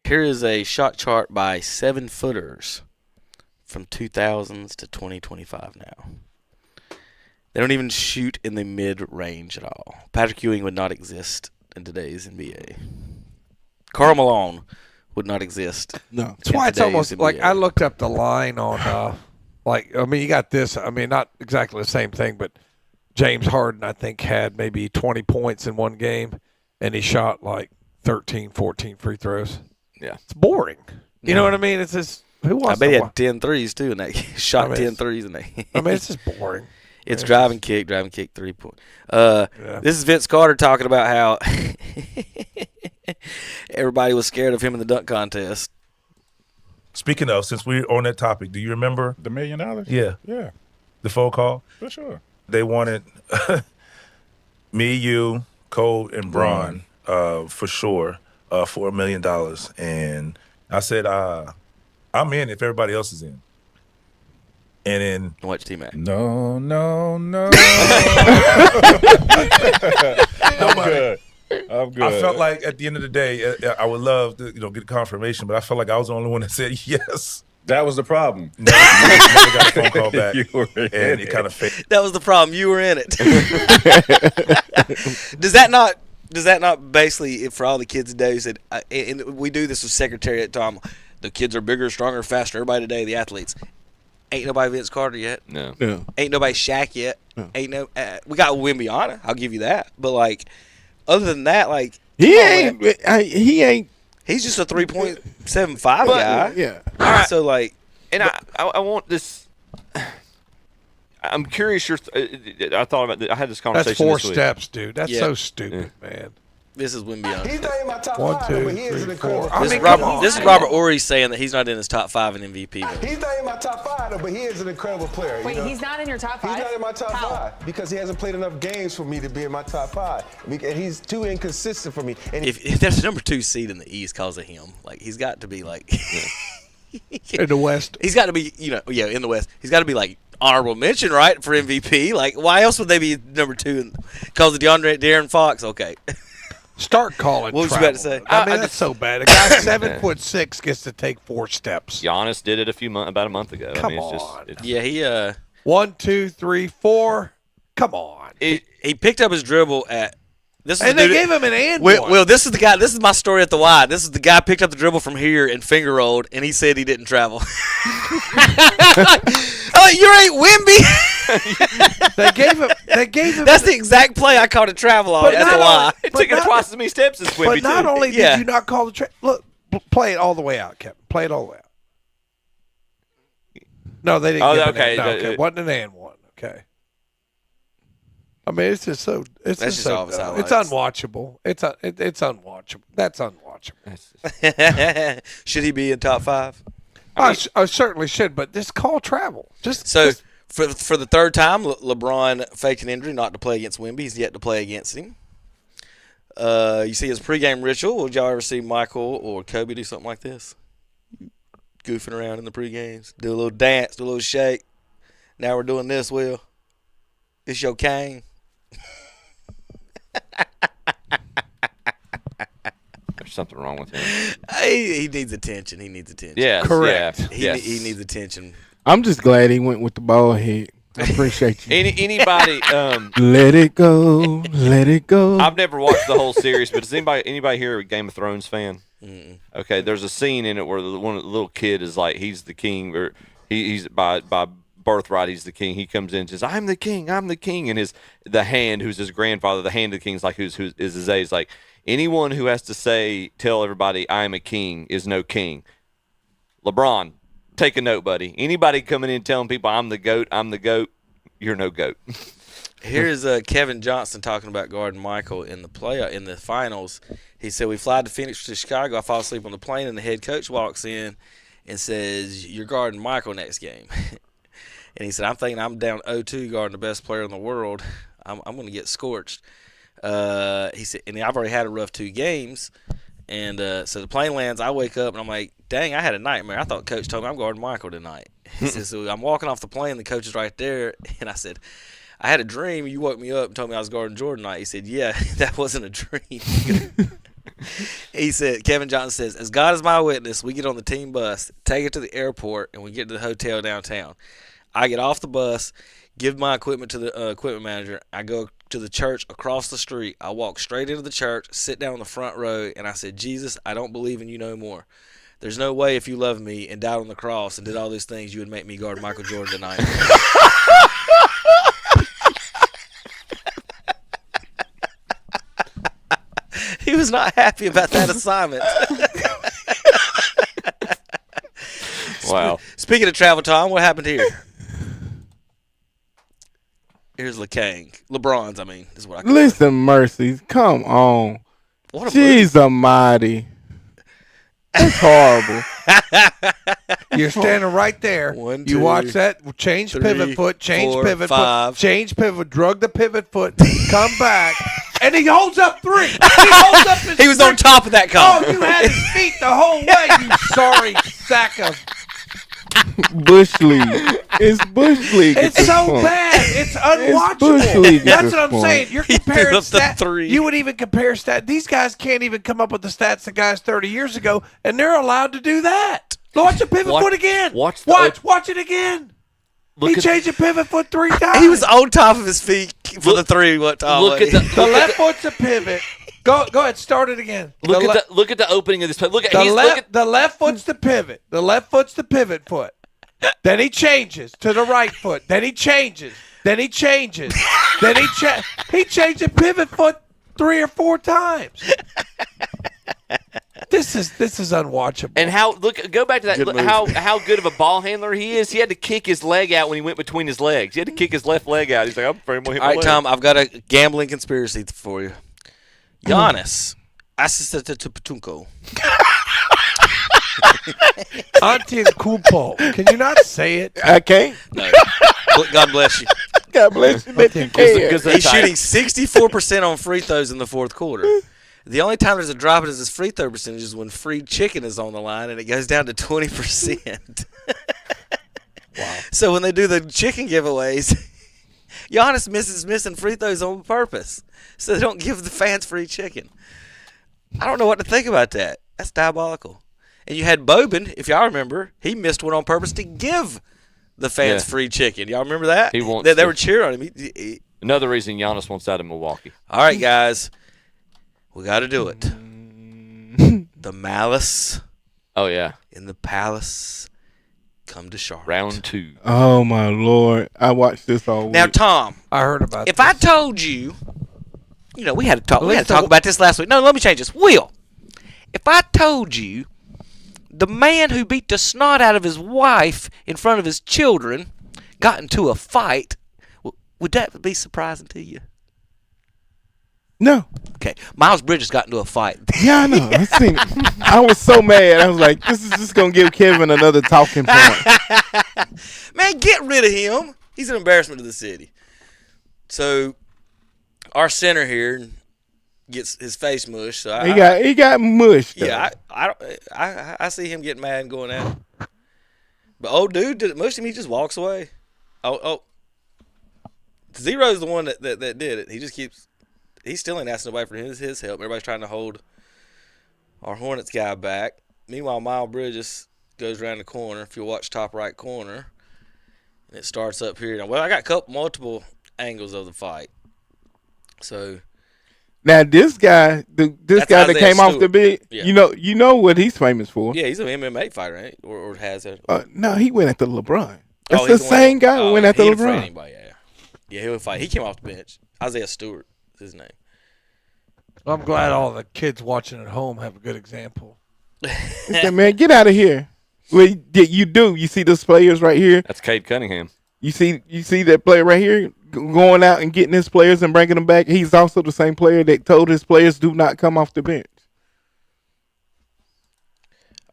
Here is a shot chart by 7-footers from 2000s to 2025 now. They don't even shoot in the mid-range at all. Patrick Ewing would not exist in today's NBA. Karl Malone would not exist. No. That's why it's almost NBA. like I looked up the line on, you got this. I mean, not exactly the same thing, but James Harden, I think, had maybe 20 points in one game, and he shot like 13, 14 free throws. Yeah. It's boring. You know what I mean? It's just, who wants I bet to he watch? had 10 threes, too, in that game. Shot 10 threes in that game. I mean, it's just boring. It's driving kick, 3-point. This is Vince Carter talking about how everybody was scared of him in the dunk contest. Speaking of, since we're on that topic, do you remember The $1 million? Yeah. Yeah, the phone call? for sure. They wanted me, you, Cole, and Braun for sure for $1 million. And I said, I'm in if everybody else is in. And then Watch T-Mac. No. I'm good. I felt like at the end of the day, I would love to get confirmation, but I felt like I was the only one that said yes. that was the problem. Never got a phone call back. You were in and it it. kind of faded. That was the problem. You were in it. Does that not basically, for all the kids today who said, and we do this with Secretariat Tom, the kids are bigger, stronger, faster, everybody today, the athletes. Ain't nobody Vince Carter yet. No. Yeah. Ain't nobody Shaq yet. No. Ain't no. We got Wimbiana. I'll give you that. But like, other than that, like He ain't. he's just a 3.75 guy. Yeah. All right. So like, And I want this. I'm curious. I thought about this. I had this conversation. That's 4 this week. steps, dude. That's Yeah. so stupid, man. this is Wimbiana. He's not in my top 1, 5, 2, but he is 3, an 4. incredible I This mean, is come Robert. on. This is Robert Ory saying that he's not in his top 5 in MVP vote. He's not in my top 5, though, but he is an incredible player. Wait, he's not in your top 5? He's not in my top How? 5 because he hasn't played enough games for me to be in my top 5. And he's too inconsistent for me. And If there's a number 2 seed in the East because of him, like he's got to be like In the West. he's got to be in the West. He's got to be like honorable mention, right, for MVP. Like why else would they be number 2? Because of De'Aaron Fox. Okay. Start calling. What was you about to say? I mean, that's so bad. A guy 7'6" gets to take 4 steps. Giannis did it about a month ago. Come I mean, on. it's Yeah, he 1, 2, 3, 4. Come on. he picked up his dribble at this. Is And the they dude- gave him an and Well, one. well, this is the guy. This is my story at the Y. This is the guy picked up the dribble from here and finger rolled, and he said he didn't travel. Oh, you ain't Wimby. They gave him. That's the exact play I called a travel on But at the not Y. it But took him not- twice as many steps as Wimby. But not too. only did Yeah. you not call the look, play it all the way out, Kevin. Play it all the way out. No, they didn't. Oh, give okay. An and, no, okay. Wasn't an and one. Okay. I mean, it's just so. It's That's just just all so. of his dumb. It's highlights. unwatchable. It's unwatchable. That's unwatchable. Should he be in top 5? I certainly should, but just call travel. So for the third time, LeBron faked an injury not to play against Wimby. He's yet to play against him. You see his pregame ritual. Would y'all ever see Michael or Kobe do something like this? Goofing around in the pregames, do a little dance, do a little shake. Now we're doing this, Will. It's your cane. There's something wrong with him. He needs attention. He needs attention. Yes, Correct. Yeah, yes. He needs attention. I'm just glad he went with the bald head. I appreciate you. Anybody? Let it go. Let it go. I've never watched the whole series, but is anybody here a Game of Thrones fan? Mm-mm. Okay, there's a scene in it where the little kid is like, he's the king, or he's by birthright, he's the king. He comes in and says, I'm the king, and the hand, who's his grandfather, the hand of the king is like, who is his age, like, anyone who has to tell everybody I am a king is no king. LeBron, take a note, buddy. Anybody coming in telling people I'm the GOAT, you're no GOAT. Here's Kevin Johnson talking about guarding Michael in the finals. He said, we fly to Phoenix to Chicago. I fall asleep on the plane, and the head coach walks in and says, you're guarding Michael next game. And he said, I'm thinking I'm down 0-2 guarding the best player in the world. I'm going to get scorched. He said, and I've already had a rough 2 games. And so the plane lands. I wake up, and I'm like, dang, I had a nightmare. I thought Coach told me I'm guarding Michael tonight. He said, so I'm walking off the plane. The coach is right there. And I said, I had a dream. You woke me up and told me I was guarding Jordan tonight. He said, yeah, that wasn't a dream. He said, Kevin Johnson says, as God is my witness, we get on the team bus, take it to the airport, and we get to the hotel downtown. I get off the bus, give my equipment to the equipment manager. I go to the church across the street. I walk straight into the church, sit down on the front row, and I said, Jesus, I don't believe in you no more. There's no way if you love me and died on the cross and did all these things, you would make me guard Michael Jordan tonight. He was not happy about that assignment. Wow. Speaking of travel, Tom, what happened here? Here's LeBron's, I mean, is what I call it. Listen, Mercy, come on. What a move. Jeez almighty. That's horrible. You're standing right there. One, you two, watch that. Change three, pivot foot. Change 4, pivot 5. foot. Change pivot. Drug the pivot foot. Come back. And he holds up 3. He holds up his He was on top of that call. Oh, you had his feet the whole way, you sorry sack of. Bush League. It's Bush League. It's so bad. It's unwatchable. Bush League at That's this what I'm point. saying. You're He comparing threw up the stats. 3. You would even compare stats. These guys can't even come up with the stats the guys 30 years ago, and they're allowed to do that. Watch the pivot foot again. Watch it again. He Look at changed the pivot foot 3 times. He was on top of his feet for the 3. What Tom? look at The left foot's a pivot. Go ahead. Start it again. look at the opening of this play. Look at The left foot's the pivot. The left foot's the pivot foot. Then he changes to the right foot. Then he changes. Then he changes. Then he changed the pivot foot 3 or 4 times. This is unwatchable. And go back to that. Good Look, move. how good of a ball handler he is. He had to kick his leg out when he went between his legs. He had to kick his left leg out. He's like, I'm afraid I'm going to hit All my right, leg. Tom, I've got a gambling conspiracy for you. Giannis Antetokounmpo. Antetokounmpo. Can you not say it? I can't. No. God bless you. God bless you. That you can. He's shooting 64% on free throws in the fourth quarter. The only time there's a drop in his free throw percentage is when free chicken is on the line and it goes down to 20%. Wow. So when they do the chicken giveaways, Giannis missing free throws on purpose so they don't give the fans free chicken. I don't know what to think about that. That's diabolical. And you had Boban, if y'all remember, he missed one on purpose to give the fans free chicken. Y'all remember that? He wants they to. were cheering on him. Another reason Giannis wants out of Milwaukee. All right, guys. We got to do it. The malice Oh yeah, in the palace come to Charlotte. round 2. Oh my Lord! I watched this all week. Now, Tom, I heard about if this. I told you, we had to talk. We Let's had to talk talk- about this last week. No, let me change this. Will, if I told you the man who beat the snot out of his wife in front of his children got into a fight, would that be surprising to you? No. Okay, Miles Bridges got into a fight. Yeah, I know. I seen it. I was so mad. I was like, this is just gonna give Kevin another talking point. Man, get rid of him. He's an embarrassment to the city. So, our center here gets his face mushed. So He got mushed. yeah, I see him getting mad and going out. But old dude did it mush him. He just walks away. Oh, Zero's the one that did it. He just keeps. He still ain't asking nobody for his help. Everybody's trying to hold our Hornets guy back. Meanwhile, Miles Bridges goes around the corner. If you watch top right corner, and it starts up here. Well, I got multiple angles of the fight. So Now this guy, this That's guy that Isaiah came off the Stewart. bed, Yeah. you know what he's famous for. yeah, he's an MMA fighter, right? Or has it? No, he went after LeBron. That's Oh, the he's one same guy who went after he didn't fight LeBron. anybody, yeah, he would fight. He came off the bench. Isaiah Stewart is his name. I'm glad all the kids watching at home have a good example. He said, man, get out of here. Well, you do. You see those players right here. That's Cade Cunningham. You see that player right here going out and getting his players and bringing them back. He's also the same player that told his players do not come off the bench.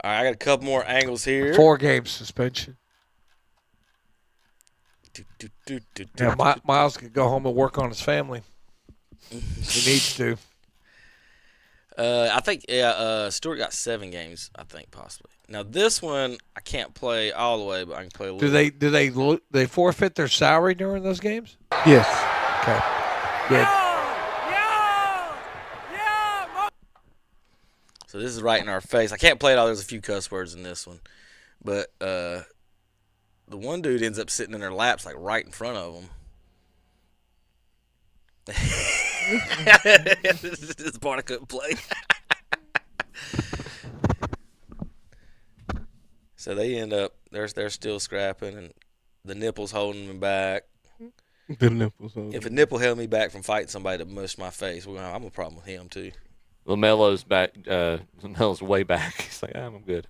All right, I got a couple more angles here. 4 game suspension. Yeah, Miles could go home and work on his family. He needs to. I think Stewart got 7 games. I think possibly. Now this one I can't play all the way, but I can play a little. Do they forfeit their salary during those games? Yes. Okay. Good. So this is right in our face. I can't play it all. There's a few cuss words in this one. But the one dude ends up sitting in their laps, like right in front of them. This is part I couldn't play. So they end up, they're still scrapping, and the nipple's holding me back. The nipples. If a nipple held me back from fighting somebody that mushed my face, I'm a problem with him too. LaMelo's back. LaMelo's way back. He's like, I'm good.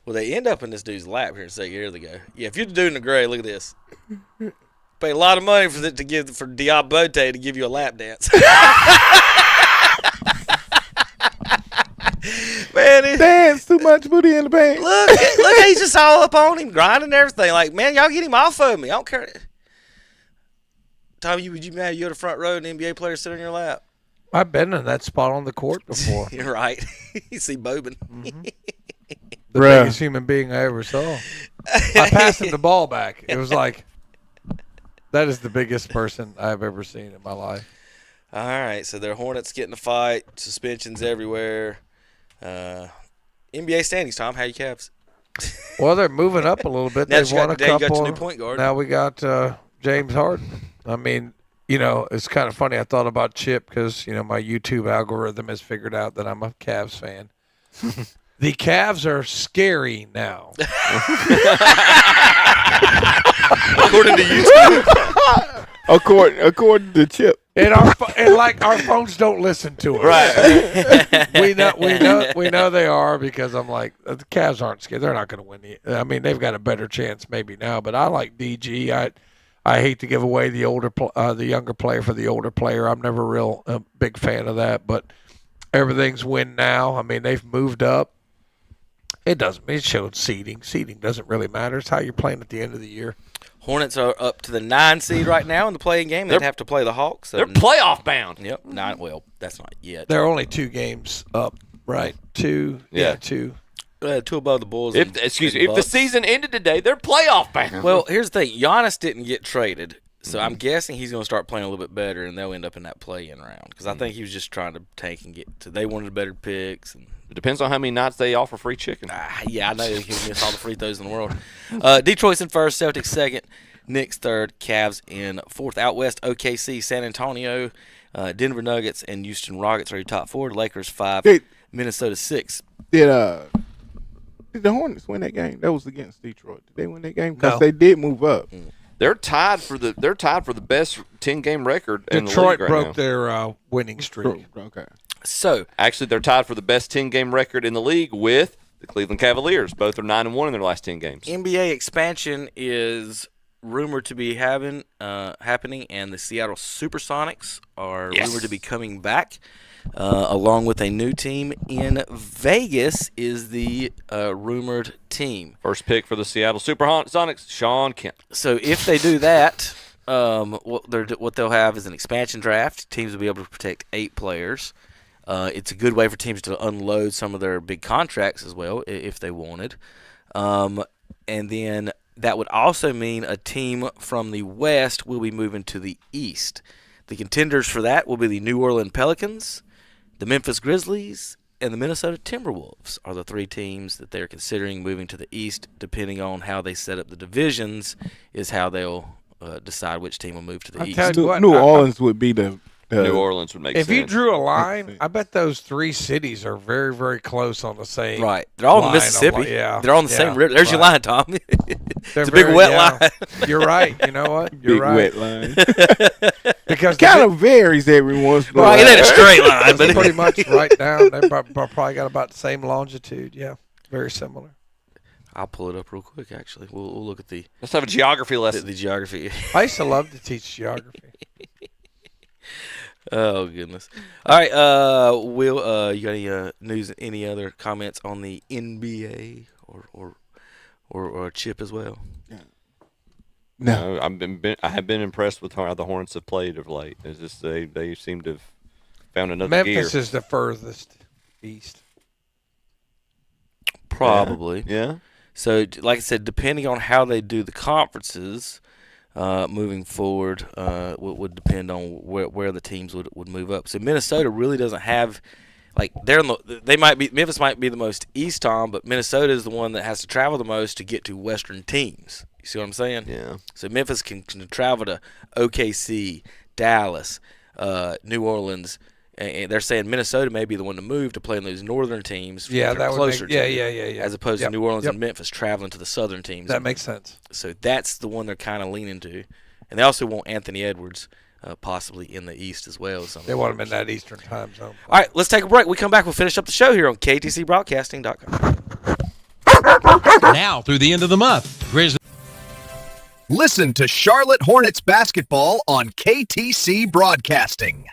Well, they end up in this dude's lap here in a second. Here they go. Yeah, if you're the dude in the gray, look at this. Pay a lot of money for Diabote to give you a lap dance. Man, Dance too much booty in the pants. look, he's just all up on him, grinding and everything. Like, man, y'all get him off of me. I don't care. Tommy, would you mad you're the front row and the NBA player sitting on your lap? I've been in that spot on the court before. You're right. You see Bobin. The Bruh. biggest human being I ever saw. I passed him the ball back. It was like, that is the biggest person I've ever seen in my life. All right, so their Hornets getting a fight, suspensions everywhere. NBA standings, Tom. How you Cavs? Well, they're moving up a little bit. Now They've that you won a got- now you got couple. your new point guard. Now we got James Harden. I mean, it's kind of funny. I thought about Chip because, my YouTube algorithm has figured out that I'm a Cavs fan. The Cavs are scary now. According to YouTube. According to Chip. And our phones don't listen to us. Right. We know they are because I'm like, the Cavs aren't scared. They're not going to win. They've got a better chance maybe now. But I like DG. I hate to give away the younger player for the older player. I'm never a big fan of that. But everything's win now. I mean, they've moved up. It showed seeding. Seeding doesn't really matter. It's how you're playing at the end of the year. Hornets are up to the 9 seed right now in the playing game. They'd have to play the Hawks. They're playoff bound. Yep. 9. Well, that's not yet. They're only 2 games up, right? 2. Yeah. 2. 2 above the Bulls. If and the Bucks. season ended today, they're playoff bound. Well, here's the thing. Giannis didn't get traded, so I'm guessing he's going to start playing a little bit better, and they'll end up in that play-in round. Because I think he was just trying to tank and get to. They wanted better picks. And It depends on how many nights they offer free chicken. yeah, I know he can miss all the free throws in the world. Detroit's in first, Celtics second, Knicks third, Cavs in fourth. Out west, OKC, San Antonio, Denver Nuggets, and Houston Rockets are your top 4. Lakers 5, Hey. Minnesota 6. Did the Hornets win that game? That was against Detroit. Did they win that game? Because No. they did move up. They're tied for the best 10-game record in the Detroit league right broke now. their winning streak. Okay. So, Actually, they're tied for the best 10-game record in the league with the Cleveland Cavaliers. Both are 9-1 in their last 10 games. NBA expansion is rumored to be happening, and the Seattle Supersonics are Yes. rumored to be coming back, along with a new team in Vegas is the rumored team. First pick for the Seattle Supersonics, Sean Kemp. So if they do that, what they'll have is an expansion draft. Teams will be able to protect 8 players. It's a good way for teams to unload some of their big contracts as well, if they wanted. And then that would also mean a team from the West will be moving to the East. The contenders for that will be the New Orleans Pelicans, the Memphis Grizzlies, and the Minnesota Timberwolves are the 3 teams that they're considering moving to the East. Depending on how they set up the divisions is how they'll decide which team will move to the I'll East. tell you what, New Orleans would be the New Orleans would make If sense. you drew a line, I bet those 3 cities are very, very close on the same. Right. They're all in line. Mississippi. Yeah. They're on the same river. There's your right. line, Tom. They're It's a big wet line. You're right. You know what? You're big right. wet line. Because Kind of varies every once in a Well, while. it ain't a straight line, it's but pretty much right down. They probably got about the same longitude. Yeah, very similar. I'll pull it up real quick. Actually, we'll look at the Let's have a geography lesson. geography. I used to love to teach geography. Oh goodness! All right, Will, you got any news? Any other comments on the NBA or Chip as well? No. I have been impressed with how the Hornets have played of late. It's just they seem to have found another Memphis gear. is the furthest east. Probably. Yeah. So, like I said, depending on how they do the conferences moving forward, would depend on where the teams would move up. So Minnesota really doesn't have like Memphis might be the most east Tom, but Minnesota is the one that has to travel the most to get to Western teams. You see what I'm saying? Yeah. So Memphis can travel to OKC, Dallas, New Orleans, and they're saying Minnesota may be the one to move to play in those northern teams. Yeah, that are would closer make, to yeah. as opposed Yep, to New Orleans yep. and Memphis traveling to the southern teams. That makes sense. So that's the one they're kind of leaning to, and they also want Anthony Edwards. Possibly in the East as well. They want him in that Eastern time zone. All right, let's take a break. We come back, we'll finish up the show here on KTCBroadcasting.com. Now through the end of the month, Grizzlies. Listen to Charlotte Hornets basketball on KTC Broadcasting.